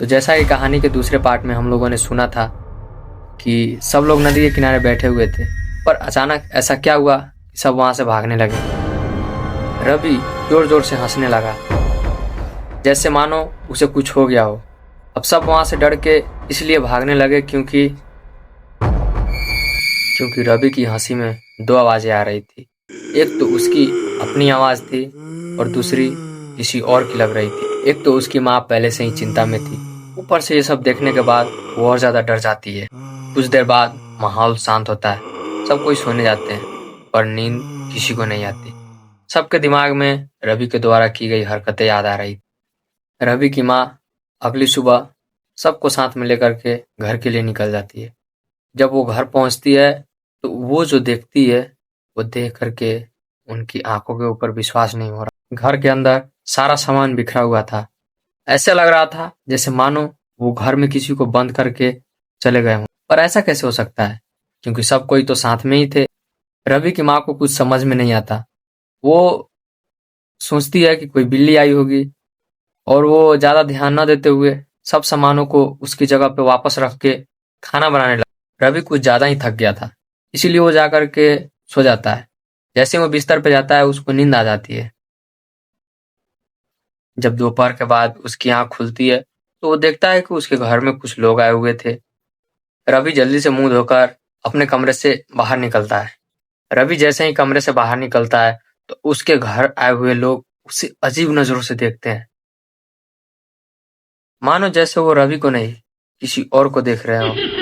तो जैसा कि कहानी के दूसरे पार्ट में हम लोगों ने सुना था कि सब लोग नदी के किनारे बैठे हुए थे, पर अचानक ऐसा क्या हुआ कि सब वहां से भागने लगे। रवि जोर जोर से हंसने लगा, जैसे मानो उसे कुछ हो गया हो। अब सब वहां से डर के इसलिए भागने लगे क्योंकि रवि की हंसी में दो आवाजें आ रही थी। एक तो उसकी अपनी आवाज थी और दूसरी किसी और की लग रही थी। एक तो उसकी माँ पहले से ही चिंता में थी, ऊपर से ये सब देखने के बाद वो और ज्यादा डर जाती है। कुछ देर बाद माहौल शांत होता है, सब कोई सोने जाते हैं, पर नींद किसी को नहीं आती। सबके दिमाग में रवि के द्वारा की गई हरकतें याद आ रही। रवि की माँ अगली सुबह सबको साथ में लेकर के घर के लिए निकल जाती है। जब वो घर पहुंचती है तो वो जो देखती है वो देख करके उनकी आंखों के ऊपर विश्वास नहीं हो रहा। घर के अंदर सारा सामान बिखरा हुआ था। ऐसे लग रहा था जैसे मानो वो घर में किसी को बंद करके चले गए हों। पर ऐसा कैसे हो सकता है, क्योंकि सब कोई तो साथ में ही थे। रवि की माँ को कुछ समझ में नहीं आता। वो सोचती है कि कोई बिल्ली आई होगी और वो ज्यादा ध्यान न देते हुए सब सामानों को उसकी जगह पे वापस रख के खाना बनाने लगा। रवि कुछ ज्यादा ही थक गया था, इसीलिए वो जाकर के सो जाता है। जैसे वो बिस्तर पे जाता है उसको नींद आ जाती है। जब दोपहर के बाद उसकी आंख खुलती है तो वो देखता है कि उसके घर में कुछ लोग आए हुए थे। रवि जल्दी से मुंह धोकर अपने कमरे से बाहर निकलता है। रवि जैसे ही कमरे से बाहर निकलता है तो उसके घर आए हुए लोग उसे अजीब नजरों से देखते हैं, मानो जैसे वो रवि को नहीं किसी और को देख रहे हो।